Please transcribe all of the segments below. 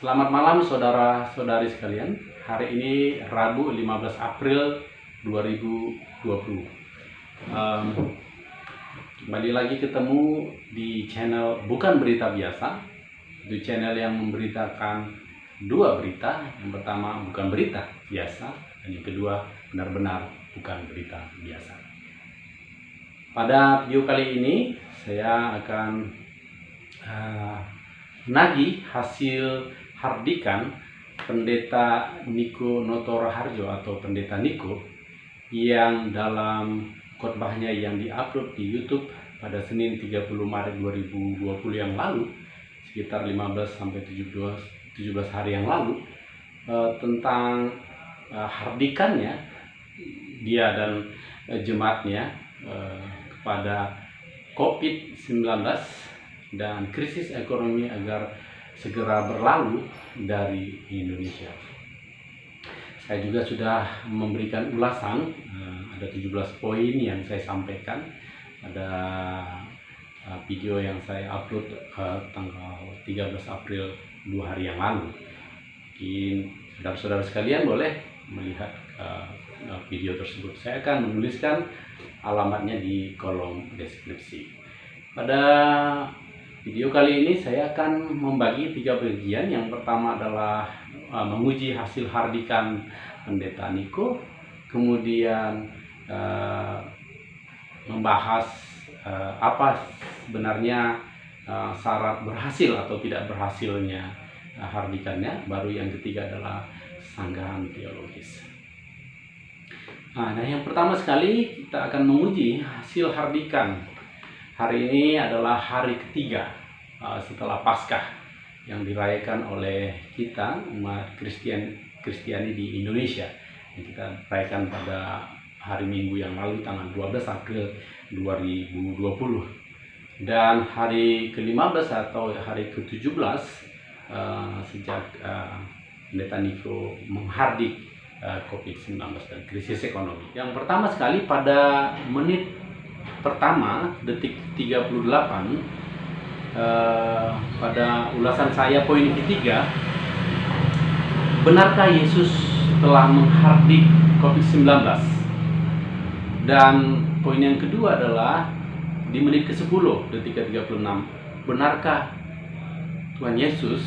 Selamat malam saudara-saudari sekalian. Hari ini Rabu 15 April 2020. Kembali lagi ketemu di channel Bukan Berita Biasa. Itu channel yang memberitakan dua berita. Yang pertama bukan berita biasa, dan yang kedua benar-benar bukan berita biasa. Pada video kali ini saya akan menagih hasil hardikan Pendeta Niko Notoraharjo atau Pendeta Niko yang dalam khotbahnya yang diupload di YouTube pada Senin 30 Maret 2020 yang lalu, sekitar 15-17 hari yang lalu, tentang hardikannya dia dan jemaatnya kepada COVID-19 dan krisis ekonomi agar segera berlalu dari Indonesia. Saya juga sudah memberikan ulasan, ada 17 poin yang saya sampaikan. Ada video yang saya upload tanggal 13 April 2 hari yang lalu. Mungkin saudara-saudara sekalian boleh melihat video tersebut. Saya akan menuliskan alamatnya di kolom deskripsi. Pada video kali ini saya akan membagi 3 bagian. Yang pertama adalah menguji hasil hardikan Pendeta Niko, kemudian membahas apa sebenarnya syarat berhasil atau tidak berhasilnya hardikannya. Baru yang ketiga adalah sanggahan teologis. Nah, yang pertama sekali kita akan menguji hasil hardikan. Hari ini adalah hari ketiga setelah Paskah yang dirayakan oleh kita umat Kristiani di Indonesia, yang kita rayakan pada hari Minggu yang lalu tanggal 12 April 2020, dan hari ke-15 atau hari ke-17 sejak Pendeta Niko menghardik COVID-19 dan krisis ekonomi. Yang pertama sekali, pada menit pertama detik 38 pada ulasan saya poin ketiga, benarkah Yesus telah menghardik COVID-19? Dan poin yang kedua adalah di menit ke-10 detik ke-36, benarkah Tuhan Yesus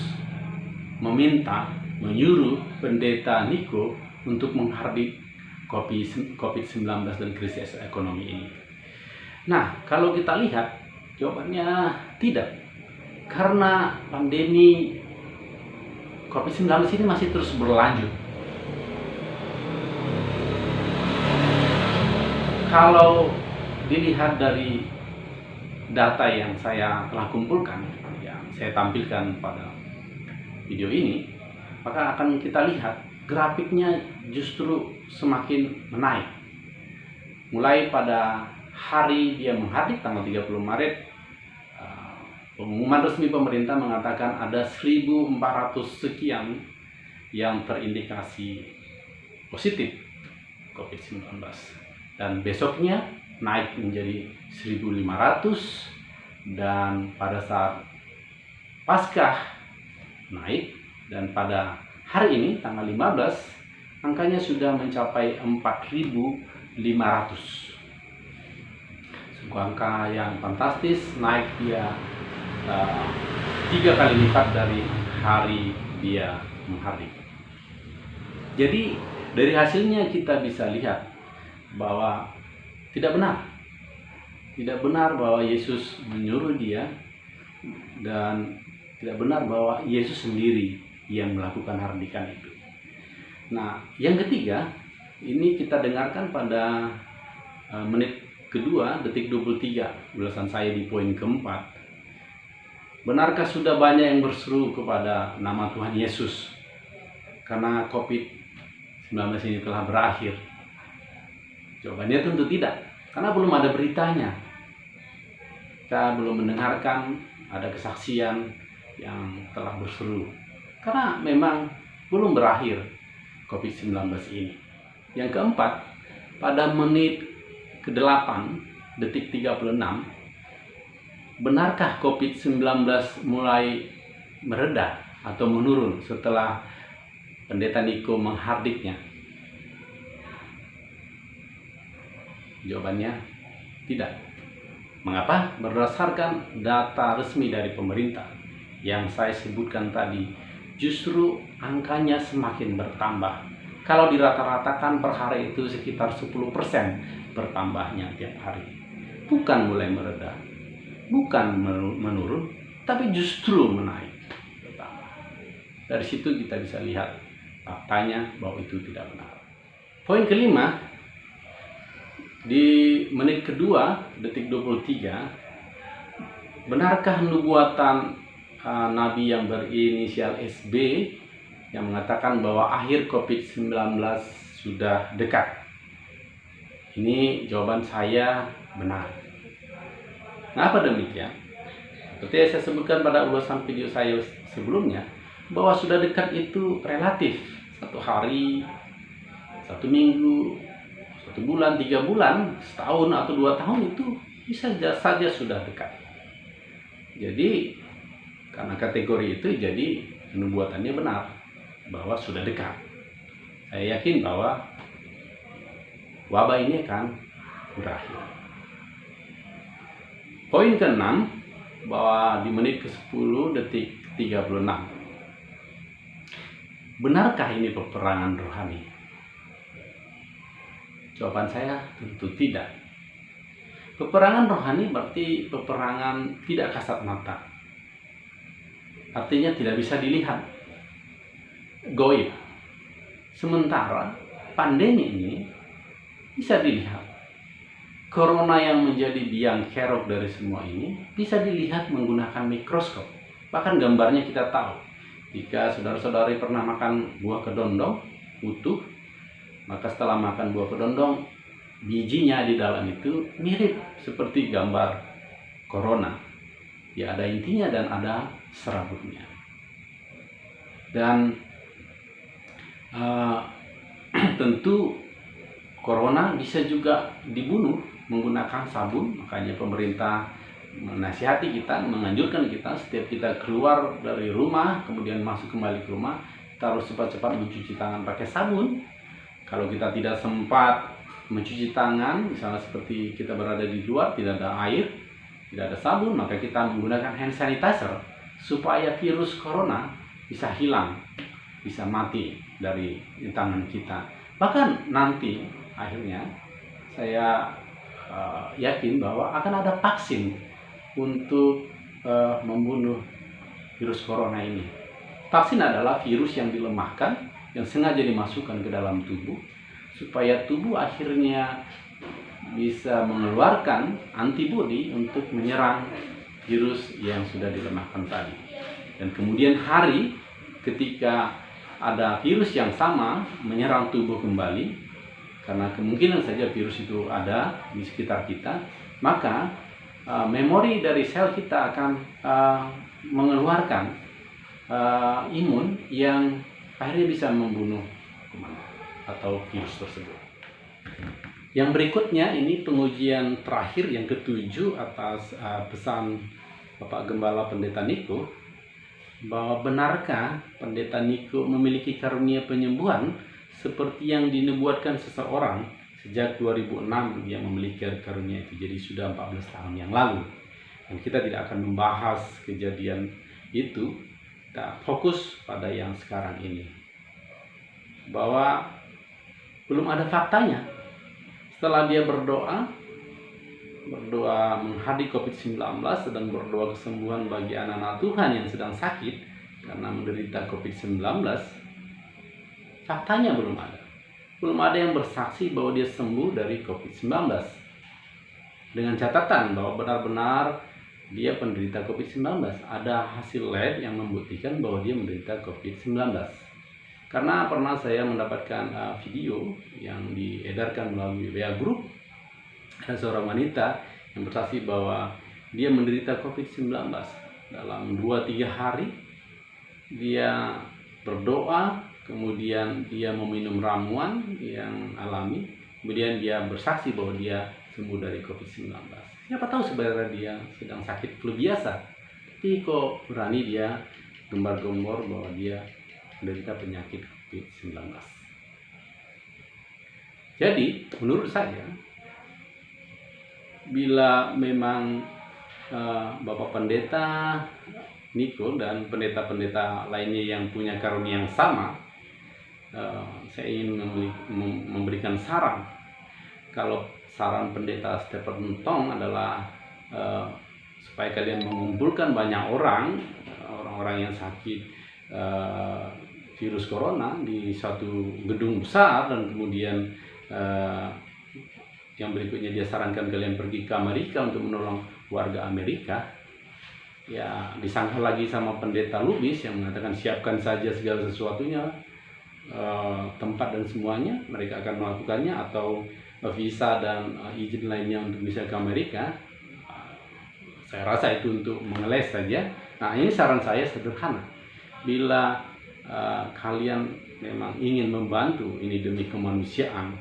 menyuruh Pendeta Niko untuk menghardik COVID-19 dan krisis ekonomi ini? Nah, kalau kita lihat, jawabannya tidak. Karena pandemi COVID-19 ini masih terus berlanjut. Kalau dilihat dari data yang saya telah kumpulkan, yang saya tampilkan pada video ini, maka akan kita lihat grafiknya justru semakin menaik. Mulai pada hari dia menghardik tanggal 30 Maret, pengumuman resmi pemerintah mengatakan ada 1.400 sekian yang terindikasi positif COVID-19, dan besoknya naik menjadi 1.500, dan pada saat Paskah naik, dan pada hari ini tanggal 15 angkanya sudah mencapai 4.500. Sebuah angka yang fantastis, naik dia 3 kali lipat dari hari dia menghardik. Jadi dari hasilnya kita bisa lihat bahwa tidak benar bahwa Yesus menyuruh dia, dan tidak benar bahwa Yesus sendiri yang melakukan hardikan itu. Nah, yang ketiga ini kita dengarkan pada menit kedua detik 23 ulasan saya di poin keempat. Benarkah sudah banyak yang berseru kepada nama Tuhan Yesus karena COVID-19 ini telah berakhir? Jawabannya tentu tidak, karena belum ada beritanya. Kita belum mendengarkan ada kesaksian yang telah berseru, karena memang belum berakhir COVID-19 ini. Yang keempat, pada menit ke-8 detik 36, benarkah COVID-19 mulai mereda atau menurun setelah Pendeta Niko menghardiknya? Jawabannya tidak. Mengapa? Berdasarkan data resmi dari pemerintah yang saya sebutkan tadi, justru angkanya semakin bertambah. Kalau dirata-ratakan per hari itu sekitar 10% bertambahnya tiap hari. Bukan mulai mereda, bukan menurun, tapi justru menaik, bertambah. Dari situ kita bisa lihat faktanya bahwa itu tidak benar. Poin kelima, di menit kedua, detik 23, benarkah nubuatan Nabi yang berinisial SB yang mengatakan bahwa akhir COVID-19 sudah dekat? Ini jawaban saya benar. Kenapa demikian? Seperti yang saya sebutkan pada ulasan video saya sebelumnya, bahwa sudah dekat itu relatif. 1 hari, 1 minggu, 1 bulan, 3 bulan, setahun atau 2 tahun itu bisa saja sudah dekat. Jadi karena kategori itu, jadi nubuatannya benar bahwa sudah dekat. Saya yakin bahwa wabah ini akan berakhir. Poin ke-6, bahwa di menit ke-10 detik 36, benarkah ini peperangan rohani? Jawaban saya tentu tidak. Peperangan rohani berarti peperangan tidak kasat mata. Artinya tidak bisa dilihat, goib. Sementara pandemi ini bisa dilihat. Corona yang menjadi biang kerok dari semua ini bisa dilihat menggunakan mikroskop. Bahkan gambarnya kita tahu. Jika saudara-saudari pernah makan buah kedondong utuh, maka setelah makan buah kedondong, bijinya di dalam itu mirip seperti gambar corona. Ya, ada intinya dan ada serabutnya. Dan tentu corona bisa juga dibunuh menggunakan sabun. Makanya pemerintah menasihati kita, menganjurkan kita setiap kita keluar dari rumah, kemudian masuk kembali ke rumah, kita harus cepat-cepat mencuci tangan pakai sabun. Kalau kita tidak sempat mencuci tangan, misalnya seperti kita berada di luar, tidak ada air, tidak ada sabun, maka kita menggunakan hand sanitizer supaya virus corona bisa hilang, bisa mati dari tangan kita. Bahkan nanti akhirnya saya yakin bahwa akan ada vaksin untuk membunuh virus corona ini. Vaksin adalah virus yang dilemahkan, yang sengaja dimasukkan ke dalam tubuh supaya tubuh akhirnya bisa mengeluarkan antibodi untuk menyerang virus yang sudah dilemahkan tadi. Dan kemudian hari ketika ada virus yang sama menyerang tubuh kembali, karena kemungkinan saja virus itu ada di sekitar kita, maka memori dari sel kita akan mengeluarkan imun yang akhirnya bisa membunuh kuman atau virus tersebut. Yang berikutnya ini pengujian terakhir yang ke-7 atas pesan Bapak Gembala Pendeta Niko, bahwa benarkah Pendeta Niko memiliki karunia penyembuhan seperti yang dinubuatkan seseorang sejak 2006 dia memiliki karunia itu, jadi sudah 14 tahun yang lalu. Dan kita tidak akan membahas kejadian itu, kita fokus pada yang sekarang ini, bahwa belum ada faktanya. Setelah dia berdoa menghadapi COVID-19, sedang berdoa kesembuhan bagi anak-anak Tuhan yang sedang sakit karena menderita COVID-19, faktanya belum ada. Belum ada yang bersaksi bahwa dia sembuh dari COVID-19. Dengan catatan bahwa benar-benar dia penderita COVID-19. Ada hasil lab yang membuktikan bahwa dia menderita COVID-19. Karena pernah saya mendapatkan video yang diedarkan melalui WA Group, ada seorang wanita yang bersaksi bahwa dia menderita COVID-19. Dalam 2-3 hari dia berdoa, kemudian dia meminum ramuan yang alami, kemudian dia bersaksi bahwa dia sembuh dari COVID-19. Siapa tahu sebenarnya dia sedang sakit flu biasa, tapi kok berani dia gembar-gembor bahwa dia menderita penyakit COVID-19. Jadi menurut saya, bila memang Bapak Pendeta Niko dan pendeta-pendeta lainnya yang punya karunia yang sama, saya ingin memberikan saran. Kalau saran Pendeta Stephen Tong adalah supaya kalian mengumpulkan banyak orang-orang yang sakit virus corona di satu gedung besar, dan kemudian yang berikutnya dia sarankan kalian pergi ke Amerika untuk menolong warga Amerika. Ya, disangka lagi sama Pendeta Lubis yang mengatakan siapkan saja segala sesuatunya, tempat dan semuanya, mereka akan melakukannya, atau visa dan izin lainnya untuk bisa ke Amerika. Saya rasa itu untuk mengeles saja. Nah, ini saran saya sederhana. Bila kalian memang ingin membantu ini demi kemanusiaan,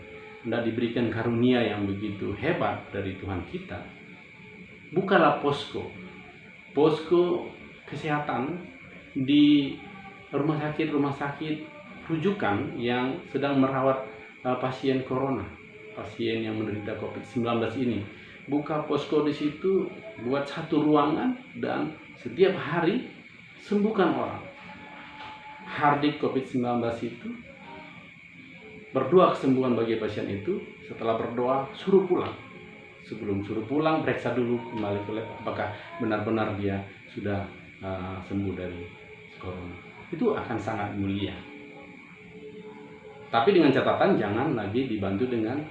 hendak diberikan karunia yang begitu hebat dari Tuhan kita, bukalah posko kesehatan di rumah sakit rujukan yang sedang merawat pasien corona, pasien yang menderita COVID-19 ini. Buka posko di situ, buat satu ruangan, dan setiap hari sembuhkan orang. Hardik COVID-19 itu, berdoa kesembuhan bagi pasien itu. Setelah berdoa, suruh pulang. Sebelum suruh pulang, periksa dulu kembali ke lab apakah benar-benar dia sudah sembuh dari corona. Itu akan sangat mulia. Tapi dengan catatan jangan lagi dibantu dengan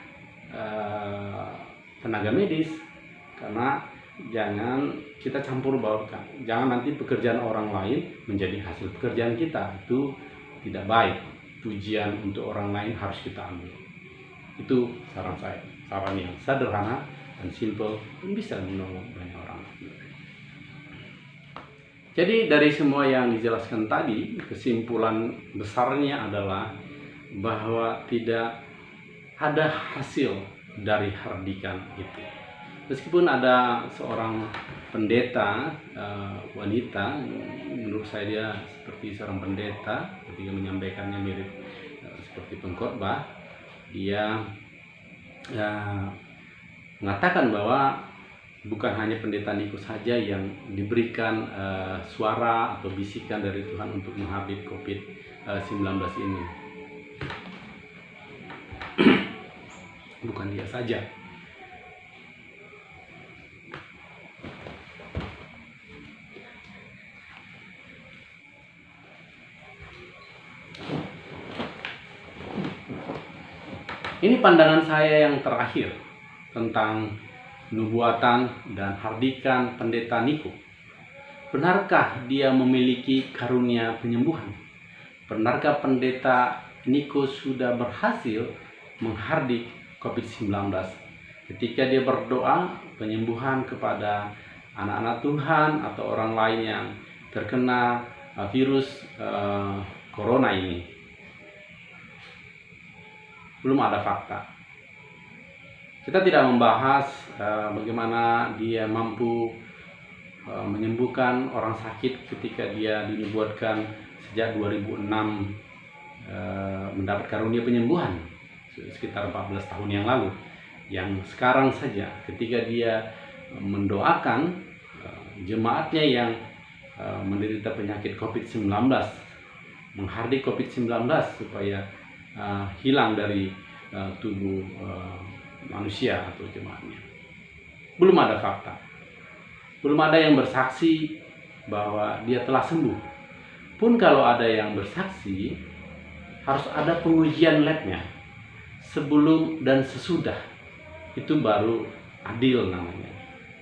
tenaga medis, karena jangan kita campur baurkan. Jangan nanti pekerjaan orang lain menjadi hasil pekerjaan kita. Itu tidak baik. Pujian untuk orang lain harus kita ambil. Itu saran saya. Saran yang sederhana dan simple, dan bisa menolong banyak orang. Jadi dari semua yang dijelaskan tadi, kesimpulan besarnya adalah bahwa tidak ada hasil dari hardikan itu. Meskipun ada seorang pendeta wanita, menurut saya dia seperti seorang pendeta ketika menyampaikannya mirip seperti pengkhotbah, dia mengatakan bahwa bukan hanya pendeta Niko saja yang diberikan suara atau bisikan dari Tuhan untuk menghabis COVID-19 ini. Bukan dia saja. Ini pandangan saya yang terakhir tentang nubuatan dan hardikan pendeta Niko. Benarkah dia memiliki karunia penyembuhan? Benarkah pendeta Niko sudah berhasil menghardik COVID-19? Ketika dia berdoa penyembuhan kepada anak-anak Tuhan atau orang lain yang terkena virus corona ini, belum ada fakta. Kita tidak membahas bagaimana dia mampu menyembuhkan orang sakit ketika dia dinubuatkan sejak 2006 mendapat karunia penyembuhan sekitar 14 tahun yang lalu. Yang sekarang saja ketika dia mendoakan jemaatnya yang menderita penyakit COVID-19, menghardik COVID-19 supaya hilang dari tubuh manusia atau jemaatnya. Belum ada fakta. Belum ada yang bersaksi bahwa dia telah sembuh. Pun kalau ada yang bersaksi, harus ada pengujian labnya sebelum dan sesudah. Itu baru adil namanya.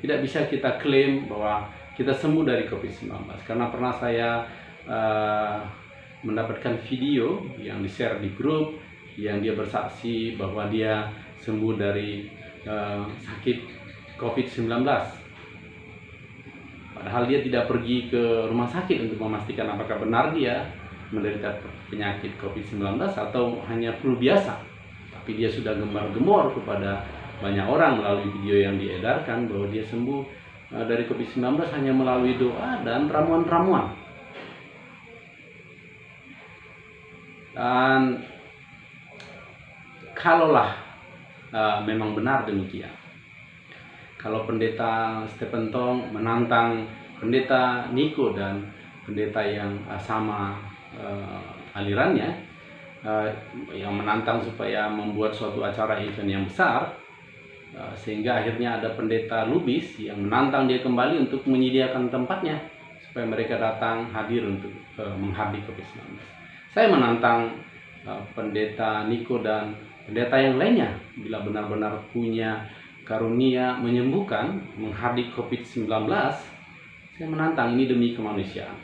Tidak bisa kita klaim bahwa kita sembuh dari COVID-19, karena pernah saya mendapatkan video yang di-share di grup yang dia bersaksi bahwa dia sembuh dari sakit COVID-19. Padahal dia tidak pergi ke rumah sakit untuk memastikan apakah benar dia menderita penyakit COVID-19 atau hanya flu biasa. Tapi dia sudah gembar-gembor kepada banyak orang melalui video yang diedarkan bahwa dia sembuh dari COVID-19 hanya melalui doa dan ramuan-ramuan. Dan kalaulah memang benar demikian, kalau pendeta Stephen Tong menantang pendeta Niko dan pendeta yang sama alirannya, yang menantang supaya membuat suatu acara event yang besar, sehingga akhirnya ada pendeta Lubis yang menantang dia kembali untuk menyediakan tempatnya supaya mereka datang hadir untuk menghadiri COVID-19. Saya menantang pendeta Niko dan pendeta yang lainnya, bila benar-benar punya karunia menyembuhkan, menghadiri COVID-19, saya menantang ini demi kemanusiaan.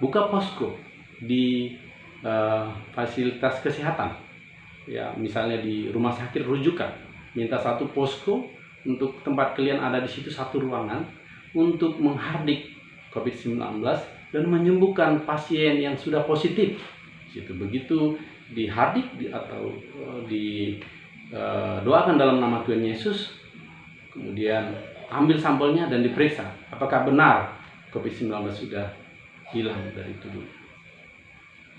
Buka posko di fasilitas kesehatan, ya misalnya di rumah sakit rujukan, minta satu posko untuk tempat kalian ada di situ, satu ruangan untuk menghardik COVID-19 dan menyembuhkan pasien yang sudah positif. Situ begitu dihardik atau doakan dalam nama Tuhan Yesus, kemudian ambil sampelnya dan diperiksa apakah benar COVID-19 sudah hilang dari tubuh.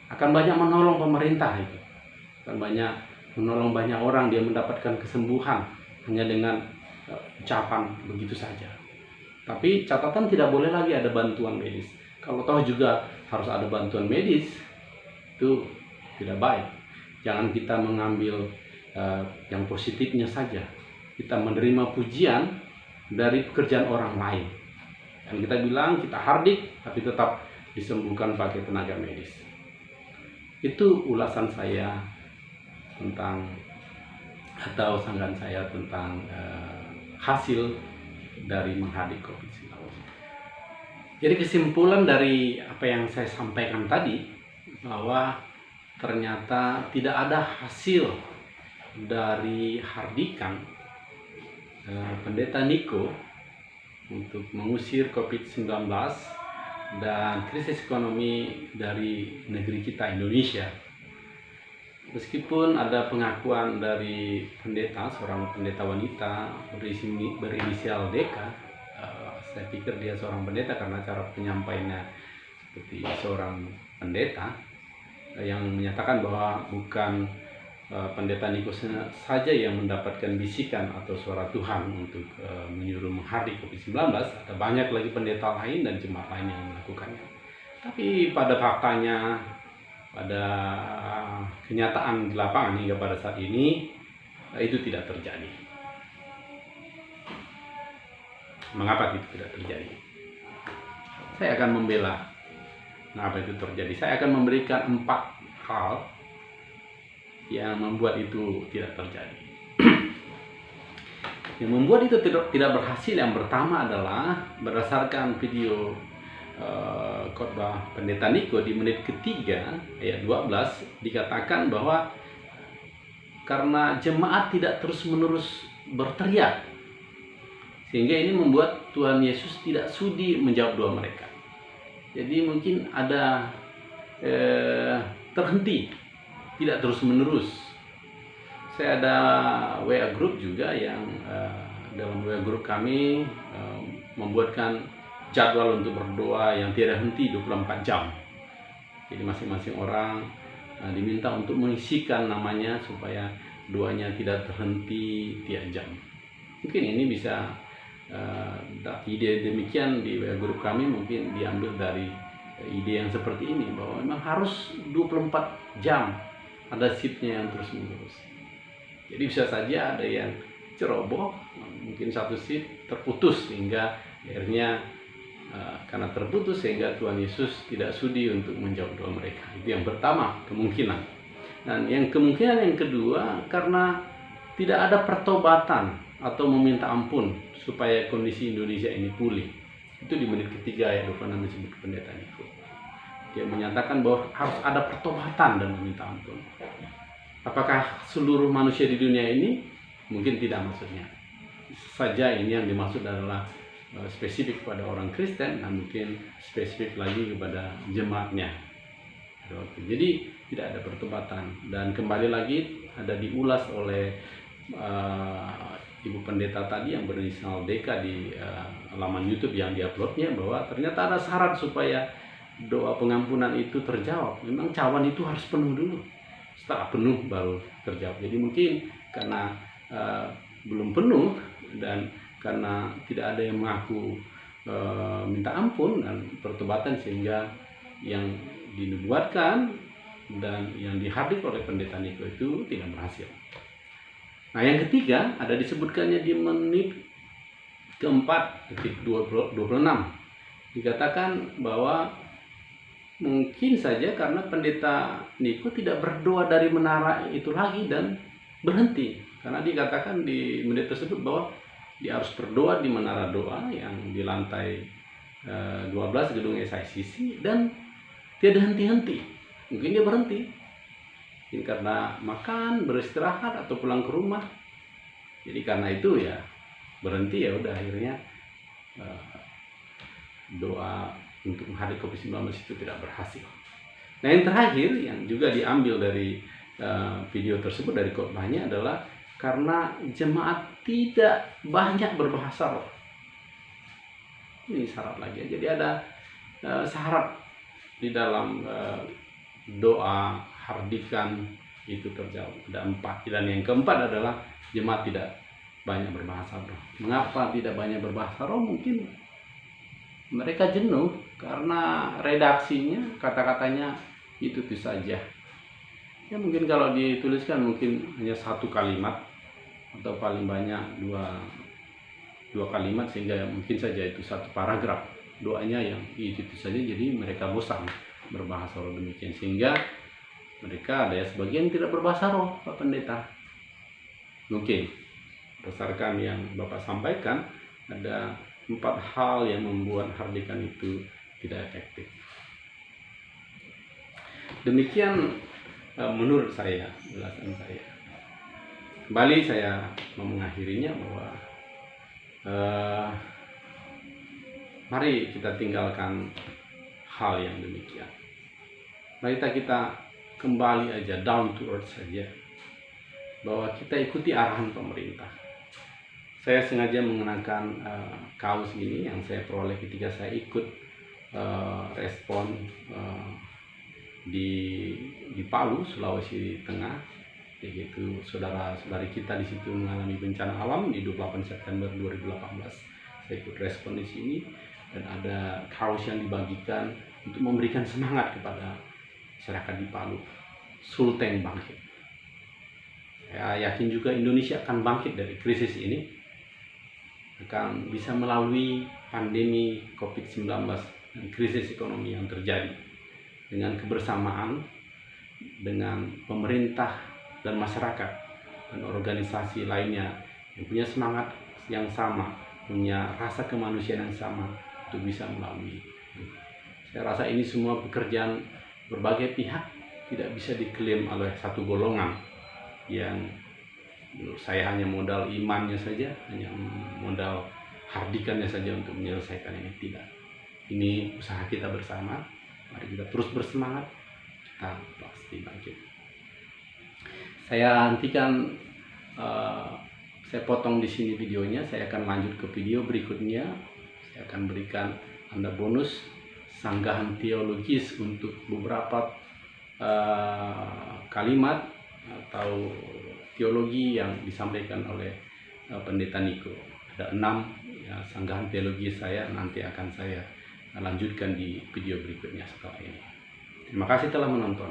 Akan banyak menolong pemerintah itu, akan banyak menolong banyak orang, dia mendapatkan kesembuhan hanya dengan ucapan begitu saja. Tapi catatan, tidak boleh lagi ada bantuan medis. Kalau tahu juga harus ada bantuan medis, itu tidak baik. Jangan kita mengambil yang positifnya saja. Kita menerima pujian dari pekerjaan orang lain, dan kita bilang kita hardik, tapi tetap disembuhkan pakai tenaga medis. Itu ulasan saya tentang, atau sanggahan saya tentang hasil dari menghadapi COVID-19. Jadi kesimpulan dari apa yang saya sampaikan tadi, bahwa ternyata tidak ada hasil dari hardikan pendeta Niko untuk mengusir COVID-19 dan krisis ekonomi dari negeri kita Indonesia. Meskipun ada pengakuan dari pendeta, seorang pendeta wanita berinisial DK, saya pikir dia seorang pendeta karena cara penyampaiannya seperti seorang pendeta, yang menyatakan bahwa bukan pendeta Niko saja yang mendapatkan bisikan atau suara Tuhan untuk menyuruh menghadiri COVID-19, ada banyak lagi pendeta lain dan jemaat lain yang melakukannya. Tapi pada faktanya, pada kenyataan di lapangan hingga pada saat ini, itu tidak terjadi. Mengapa itu tidak terjadi? Saya akan membela mengapa itu terjadi. Saya akan memberikan 4 hal yang membuat itu tidak terjadi. Yang membuat itu tidak berhasil, yang pertama adalah berdasarkan video khotbah pendeta Niko di menit ketiga ayat 12, dikatakan bahwa karena jemaat tidak terus-menerus berteriak, sehingga ini membuat Tuhan Yesus tidak sudi menjawab doa mereka. Jadi mungkin ada terhenti, tidak terus-menerus. Saya ada WA group juga yang dalam WA group kami membuatkan jadwal untuk berdoa yang tidak henti 24 jam. Jadi masing-masing orang diminta untuk mengisikan namanya supaya doanya tidak terhenti tiap jam. Mungkin ini bisa ide demikian di WA group kami mungkin diambil dari ide yang seperti ini, bahwa memang harus 24 jam ada shiftnya yang terus-menerus. Jadi bisa saja ada yang ceroboh, mungkin satu shift terputus sehingga akhirnya karena terputus sehingga Tuhan Yesus tidak sudi untuk menjawab doa mereka. Itu yang pertama, kemungkinan. Dan yang kemungkinan yang kedua, karena tidak ada pertobatan atau meminta ampun supaya kondisi Indonesia ini pulih. Itu di menit ketiga ayat 26 disebut pendeta Niko. Dia menyatakan bahwa harus ada pertobatan dan meminta ampun. Apakah seluruh manusia di dunia ini? Mungkin tidak maksudnya. Saja ini yang dimaksud adalah spesifik pada orang Kristen, dan mungkin spesifik lagi kepada jemaatnya. Jadi tidak ada pertobatan. Dan kembali lagi ada diulas oleh ibu pendeta tadi yang berinisial DK di laman YouTube yang diuploadnya, bahwa ternyata ada syarat supaya doa pengampunan itu terjawab, memang cawan itu harus penuh dulu. Setelah penuh baru terjawab. Jadi mungkin karena belum penuh dan karena tidak ada yang mengaku minta ampun dan pertobatan, sehingga yang dinubuatkan dan yang dihardik oleh pendeta Niko itu tidak berhasil. Nah, yang ketiga ada disebutkannya di menit keempat detik 26, dikatakan bahwa mungkin saja karena pendeta Niko tidak berdoa dari menara itu lagi dan berhenti, karena dikatakan di menit tersebut bahwa dia harus berdoa di menara doa yang di lantai 12 gedung SICC dan tidak henti-henti. Mungkin dia berhenti mungkin karena makan, beristirahat, atau pulang ke rumah. Jadi karena itu ya berhenti, ya udah akhirnya doa untuk menghadapi COVID-19 itu tidak berhasil. Nah, yang terakhir yang juga diambil dari video tersebut, dari khotbahnya, adalah karena jemaat tidak banyak berbahasa roh. Ini syarat lagi. Jadi ada syarat di dalam doa hardikan itu terjawab. Ada 4. Dan yang keempat adalah jemaat tidak banyak berbahasa roh. Mengapa tidak banyak berbahasa roh? Mungkin mereka jenuh karena redaksinya, kata-katanya itu saja. Ya mungkin kalau dituliskan mungkin hanya 1 kalimat atau paling banyak dua kalimat, sehingga mungkin saja itu 1 paragraf. Doanya yang itu saja, jadi mereka bosan berbahasa roh demikian, sehingga mereka ada sebagian tidak berbahasa roh, Pak Pendeta. Mungkin berdasarkan yang Bapak sampaikan, ada 4 hal yang membuat hardikan itu tidak efektif. Demikian menurut saya, ulasan saya. Kembali saya mau mengakhirinya bahwa mari kita tinggalkan hal yang demikian. Mari kita kembali aja down to earth saja, bahwa kita ikuti arahan pemerintah. Saya sengaja mengenakan kaos ini yang saya peroleh ketika saya ikut respon di Palu, Sulawesi Tengah. Yaitu saudara-saudari kita di situ mengalami bencana alam di 28 September 2018. Saya ikut respon di sini dan ada kaos yang dibagikan untuk memberikan semangat kepada masyarakat di Palu. Sulteng bangkit. Saya yakin juga Indonesia akan bangkit dari krisis ini, akan bisa melalui pandemi COVID-19 dan krisis ekonomi yang terjadi dengan kebersamaan dengan pemerintah dan masyarakat dan organisasi lainnya yang punya semangat yang sama, punya rasa kemanusiaan yang sama untuk bisa melalui. Saya rasa ini semua pekerjaan berbagai pihak, tidak bisa diklaim oleh satu golongan yang menurut saya hanya modal imannya saja, hanya modal hardikannya saja untuk menyelesaikan ini. Tidak. Ini usaha kita bersama. Mari kita terus bersemangat, kita pasti bangkit. Saya hentikan, saya potong di sini videonya. Saya akan lanjut ke video berikutnya. Saya akan berikan Anda bonus sanggahan teologis untuk beberapa kalimat atau teologi yang disampaikan oleh Pendeta Niko. Ada 6 ya, sanggahan teologi saya, nanti akan saya lanjutkan di video berikutnya setelah ini. Terima kasih telah menonton.